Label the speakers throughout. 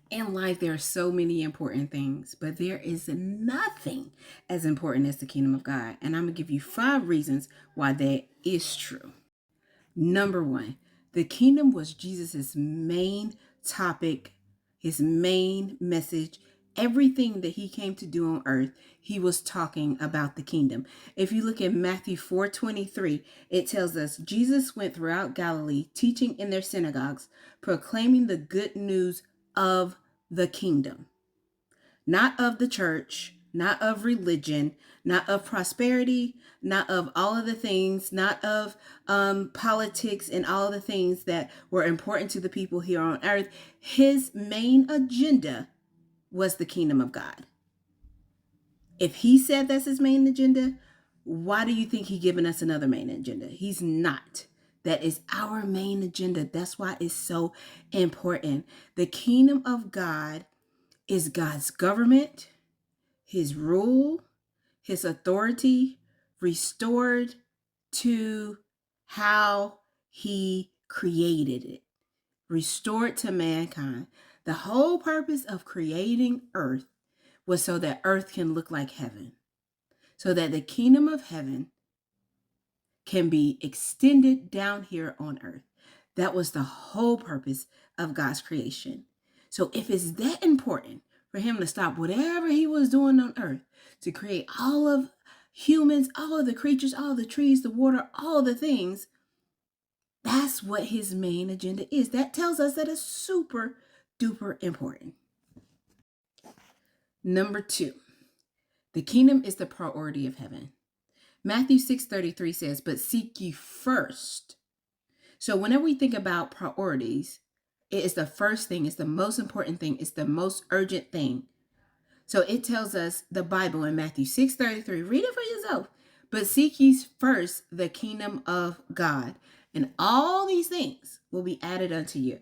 Speaker 1: In life, there are so many important things, but there is nothing as important as the kingdom of God. And I'm going to give you 5 reasons why that is true. Number one, the kingdom was Jesus's main topic, his main message. Everything that he came to do on earth, he was talking about the kingdom. If you look at Matthew 4:23, it tells us Jesus went throughout Galilee, teaching in their synagogues, proclaiming the good news of the kingdom, not of the church, not of religion, not of prosperity, not of all of the things, not of politics and all of the things that were important to the people here on earth. His main agenda was the kingdom of God. If he said that's his main agenda, why do you think he's giving us another main agenda? He's not. That is our main agenda. That's why it's so important. The kingdom of God is God's government, his rule, his authority restored to how he created it, restored to mankind. The whole purpose of creating earth was so that earth can look like heaven, so that the kingdom of heaven can be extended down here on earth. That was the whole purpose of God's creation. So if it's that important for him to stop whatever he was doing on earth to create all of humans, all of the creatures, all of the trees, the water, all of the things, that's what his main agenda is. That tells us that it's super duper important. Number 2, the kingdom is the priority of heaven. Matthew 6:33 says, but seek ye first. So whenever we think about priorities, it is the first thing, it's the most important thing, it's the most urgent thing. So it tells us, the Bible in Matthew 6:33, read it for yourself. But seek ye first the kingdom of God, and all these things will be added unto you.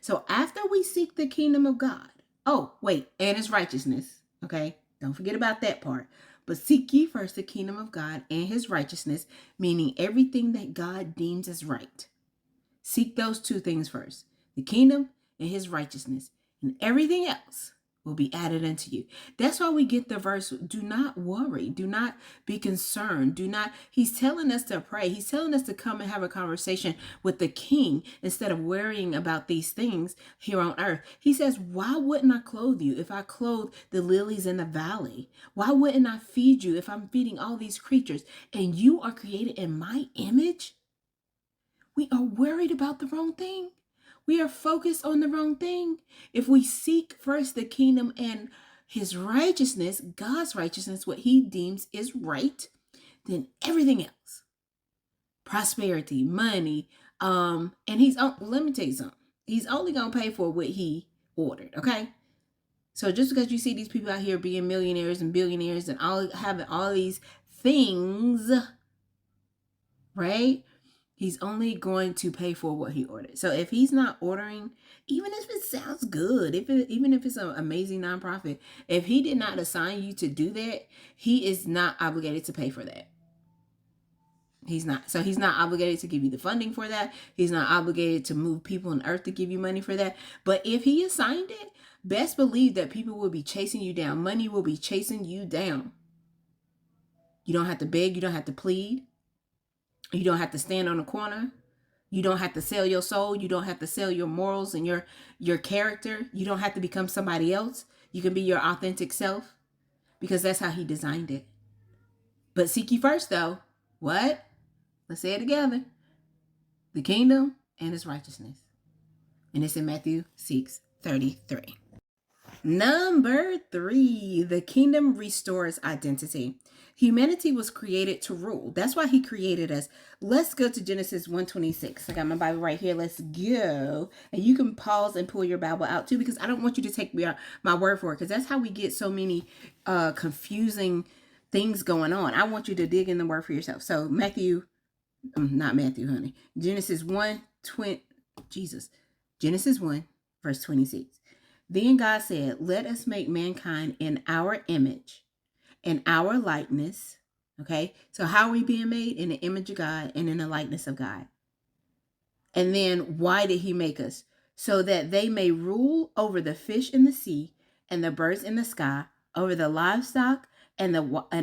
Speaker 1: So after we seek the kingdom of God, oh, wait, and his righteousness, okay? Don't forget about that part. But seek ye first the kingdom of God and his righteousness, meaning everything that God deems as right. Seek those 2 things first, the kingdom and his righteousness, and everything else will be added unto you. That's why we get the verse, do not worry, do not be concerned, he's telling us to pray. He's telling us to come and have a conversation with the king instead of worrying about these things here on earth. He says, why wouldn't I clothe you if I clothe the lilies in the valley? Why wouldn't I feed you if I'm feeding all these creatures? And you are created in my image? We are worried about the wrong thing. We are focused on the wrong thing. If we seek first the kingdom and his righteousness, God's righteousness, what he deems is right, then everything else, prosperity, money, and let me tell you something. He's only going to pay for what he ordered, okay? So just because you see these people out here being millionaires and billionaires and all having all these things, right? He's only going to pay for what he ordered. So if he's not ordering, even if it sounds good, even if it's an amazing nonprofit, if he did not assign you to do that, he is not obligated to pay for that. He's not. So he's not obligated to give you the funding for that. He's not obligated to move people on earth to give you money for that. But if he assigned it, best believe that people will be chasing you down. Money will be chasing you down. You don't have to beg. You don't have to plead. You don't have to stand on a corner. You don't have to sell your soul. You don't have to sell your morals and your character. You don't have to become somebody else. You can be your authentic self because that's how he designed it. But seek ye first, though. What? Let's say it together. The kingdom and his righteousness. And it's in Matthew 6:33. Number 3, the kingdom restores identity. Humanity was created to rule. That's why he created us. Let's go to Genesis 1:26. I got my Bible right here. Let's go. And you can pause and pull your Bible out too, because I don't want you to take my word for it, because that's how we get so many confusing things going on. I want you to dig in the word for yourself. So not Matthew, honey. Genesis 1, Genesis 1, verse 26. Then God said, let us make mankind in our image, in our likeness. Okay, so how are we being made? In the image of God and in the likeness of God. And then why did he make us? so that they may rule over the fish in the sea and the birds in the sky, over the livestock and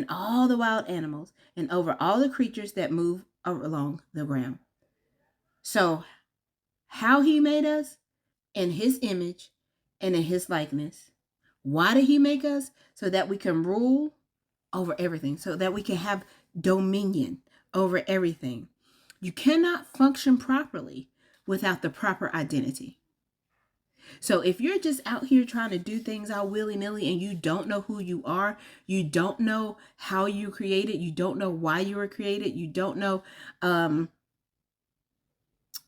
Speaker 1: all the wild animals, and over all the creatures that move along the ground. So, how he made us? In his image and in his likeness. Why did he make us? So that we can rule over everything, so that we can have dominion over everything. You cannot function properly without the proper identity. So if you're just out here trying to do things all willy-nilly and you don't know who you are, you don't know how you created, you don't know why you were created, you don't know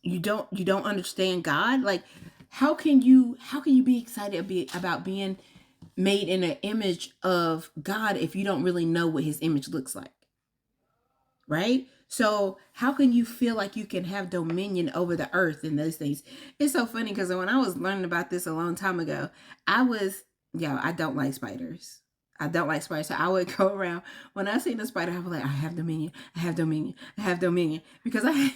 Speaker 1: you don't understand God, like how can you be excited about being made in an image of God if you don't really know what his image looks like? Right? So how can you feel like you can have dominion over the earth and those things? It's so funny because when I was learning about this a long time ago, I don't like spiders. I don't like spiders. So I would go around, when I see the spider, I would be like, I have dominion, I have dominion, I have dominion. Because I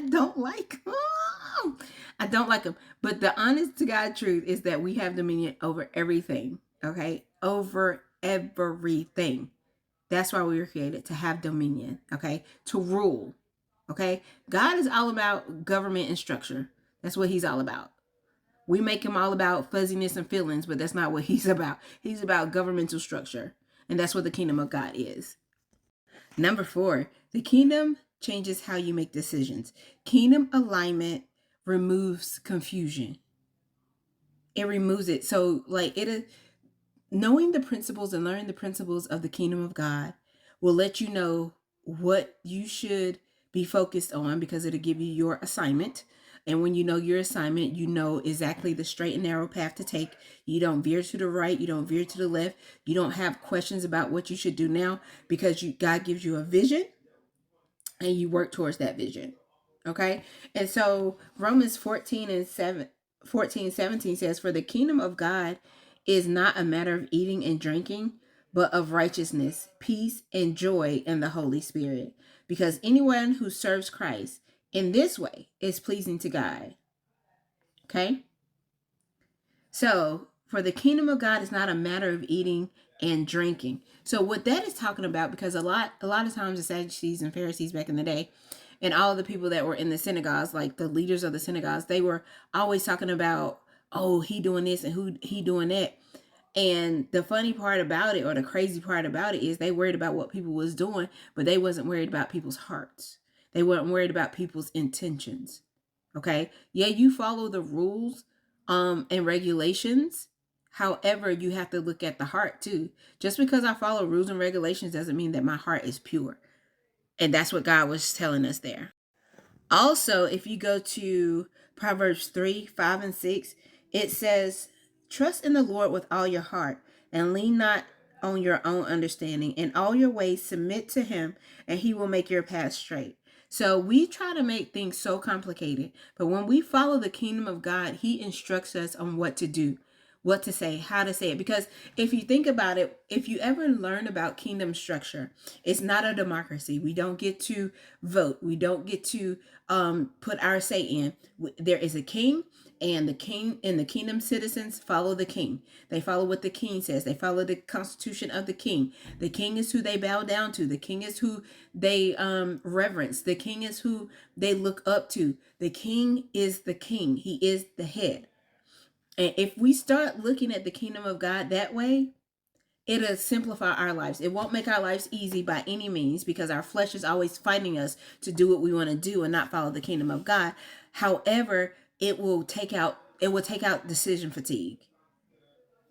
Speaker 1: don't like them. I don't like them. But the honest to God truth is that we have dominion over everything. Okay? Over everything. That's why we were created, to have dominion, okay? To rule, okay? God is all about government and structure. That's what he's all about. We make him all about fuzziness and feelings, but that's not what he's about. He's about governmental structure, and that's what the kingdom of God is. Number 4, the kingdom changes how you make decisions. Kingdom alignment removes confusion. It removes it. So, knowing the principles and learning the principles of the kingdom of God will let you know what you should be focused on, because it'll give you your assignment. And when you know your assignment, you know exactly the straight and narrow path to take. You don't veer to the right. You don't veer to the left. You don't have questions about what you should do now, because God gives you a vision and you work towards that vision. Okay? And so Romans 14:17 says, for the kingdom of God is not a matter of eating and drinking, but of righteousness, peace, and joy in the Holy Spirit. Because anyone who serves Christ in this way is pleasing to God. Okay? So, for the kingdom of God is not a matter of eating and drinking. So what that is talking about, because a lot of times the Sadducees and Pharisees back in the day, and all the people that were in the synagogues, like the leaders of the synagogues, they were always talking about, oh, he doing this and who he doing that. And the funny part about it, or the crazy part about it, is they worried about what people was doing, but they wasn't worried about people's hearts. They weren't worried about people's intentions. Okay? Yeah, you follow the rules and regulations. However, you have to look at the heart too. Just because I follow rules and regulations doesn't mean that my heart is pure. And that's what God was telling us there. Also, if you go to Proverbs 3:5-6, it says, trust in the Lord with all your heart and lean not on your own understanding. In all your ways, submit to him, and he will make your path straight. So we try to make things so complicated, but when we follow the kingdom of God, he instructs us on what to do, what to say, how to say it. Because if you think about it, if you ever learn about kingdom structure, it's not a democracy. We don't get to vote. We don't get to put our say in. There is a king, and the king and the kingdom citizens follow the king. They follow what the king says. They follow the constitution of the king. The king is who they bow down to. The king is who they reverence. The king is who they look up to. The king is the king. He is the head. And if we start looking at the kingdom of God that way, it'll simplify our lives. It won't make our lives easy by any means, because our flesh is always fighting us to do what we want to do and not follow the kingdom of God. However, it will take out decision fatigue.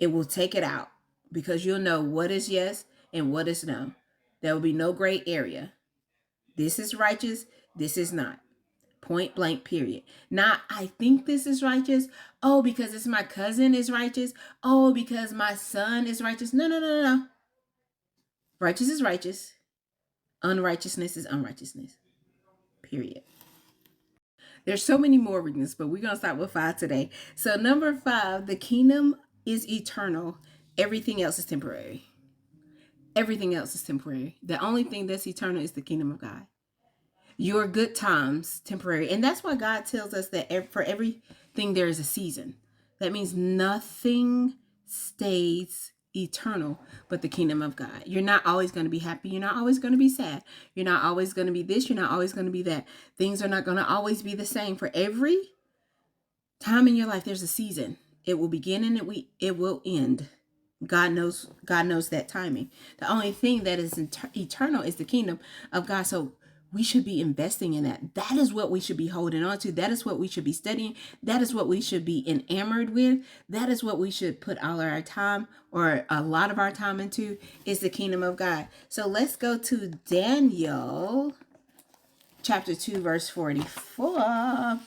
Speaker 1: It will take it out, because you'll know what is yes and what is no. There will be no gray area. This is righteous, this is not. Point blank, period. Not, I think this is righteous. Oh, because it's my cousin is righteous. Oh, because my son is righteous. No, no, no, no, no. Righteous is righteous. Unrighteousness is unrighteousness. Period. There's so many more reasons, but we're going to start with 5 today. So number 5, the kingdom is eternal. Everything else is temporary. Everything else is temporary. The only thing that's eternal is the kingdom of God. Your good times temporary. And that's why God tells us that for every everything there is a season. That means nothing stays eternal but the kingdom of God. You're not always going to be happy. You're not always going to be sad. You're not always going to be this. You're not always going to be that. Things are not going to always be the same. For every time in your life, there's a season. It will begin and it will end. God knows that timing. The only thing that is eternal is the kingdom of God. So we should be investing in that. That is what we should be holding on to. That is what we should be studying. That is what we should be enamored with. That is what we should put all of our time, or a lot of our time, into, is the kingdom of God. So let's go to Daniel chapter 2, verse 44.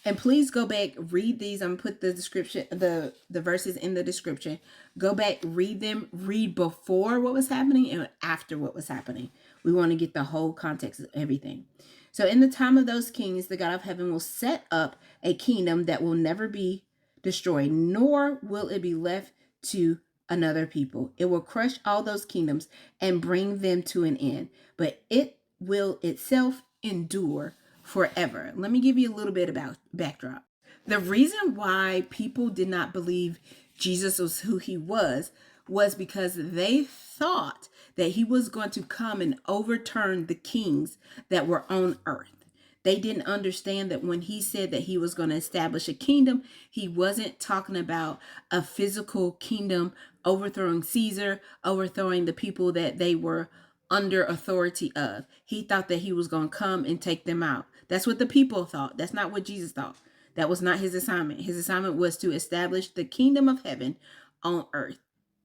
Speaker 1: And please go back, read these. I'm gonna put the description, the verses in the description. Go back, read them, read before what was happening and after what was happening. We want to get the whole context of everything. So in the time of those kings, the God of heaven will set up a kingdom that will never be destroyed, nor will it be left to another people. It will crush all those kingdoms and bring them to an end, but it will itself endure forever. Let me give you a little bit about backdrop. The reason why people did not believe Jesus was who he was because they thought that he was going to come and overturn the kings that were on earth. They didn't understand that when he said that he was going to establish a kingdom, he wasn't talking about a physical kingdom overthrowing Caesar, overthrowing the people that they were under authority of. He thought that he was going to come and take them out. That's what the people thought. That's not what Jesus thought. That was not his assignment. His assignment was to establish the kingdom of heaven on earth,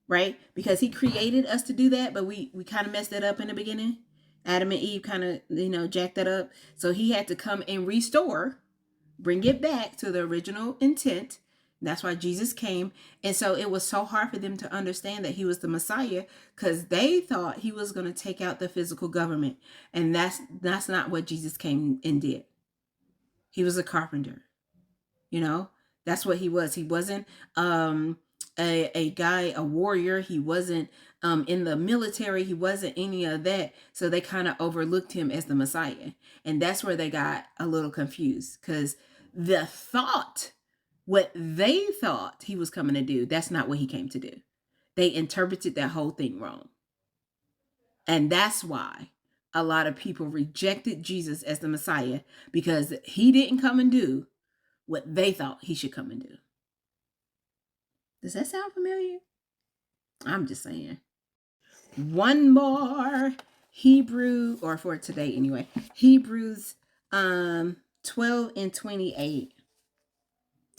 Speaker 1: right? Because he created us to do that, but we kind of messed that up in the beginning. Adam and Eve kind of, jacked that up. So he had to come and restore, bring it back to the original intent. That's why Jesus came. And so it was so hard for them to understand that he was the Messiah, because they thought he was going to take out the physical government. And that's not what Jesus came and did. He was a carpenter. That's what he was. He wasn't a guy, a warrior. He wasn't in the military. He wasn't any of that. So they kind of overlooked him as the Messiah. And that's where they got a little confused, because what they thought he was coming to do, that's not what he came to do. They interpreted that whole thing wrong. And that's why a lot of people rejected Jesus as the Messiah, because he didn't come and do what they thought he should come and do. Does that sound familiar? I'm just saying. One more Hebrew, or for today anyway, Hebrews 12 and 28.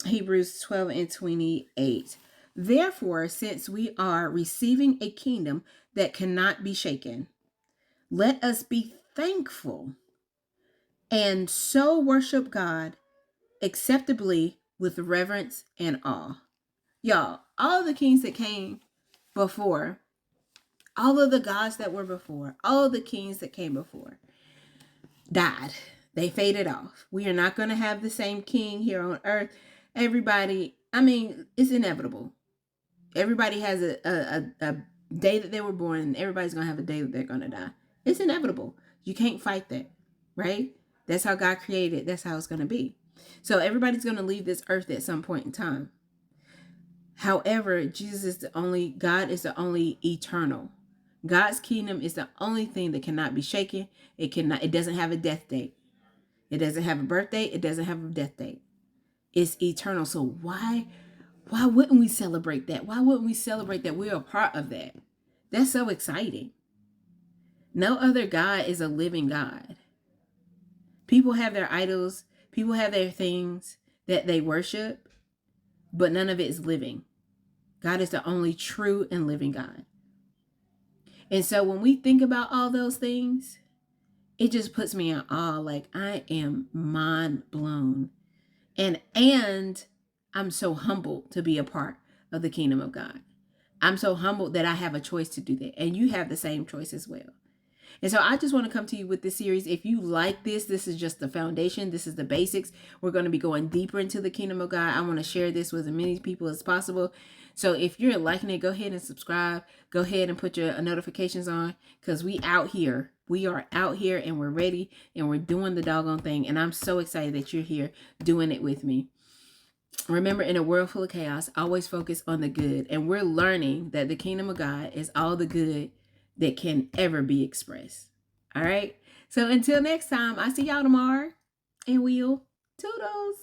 Speaker 1: Hebrews 12 and 28. Therefore, since we are receiving a kingdom that cannot be shaken, let us be thankful and so worship God acceptably with reverence and awe. Y'all, all the kings that came before, all of the gods that were before, all the kings that came before died. They faded off. We are not going to have the same king here on earth. Everybody, it's inevitable. Everybody has a day that they were born, and everybody's going to have a day that they're going to die. It's inevitable. You can't fight that, right? That's how God created it. That's how it's going to be. So everybody's going to leave this earth at some point in time. However, God is the only eternal. God's kingdom is the only thing that cannot be shaken. It doesn't have a death date. It doesn't have a birth date. It doesn't have a death date. It's eternal. So why wouldn't we celebrate that? Why wouldn't we celebrate that we're a part of that? That's so exciting. No other God is a living God. People have their idols. People have their things that they worship, but none of it is living. God is the only true and living God. And so when we think about all those things, it just puts me in awe. Like, I am mind blown. And I'm so humbled to be a part of the kingdom of God. I'm so humbled that I have a choice to do that. And you have the same choice as well. And so I just want to come to you with this series. If you like this is just the foundation. This is the basics. We're going to be going deeper into the kingdom of God. I want to share this with as many people as possible. So if you're liking it, go ahead and subscribe. Go ahead and put your notifications on, because we out here. We are out here, and we're ready, and we're doing the doggone thing. And I'm so excited that you're here doing it with me. Remember, in a world full of chaos, always focus on the good. And we're learning that the kingdom of God is all the good that can ever be expressed. All right. So until next time, I see y'all tomorrow. And we'll toodles.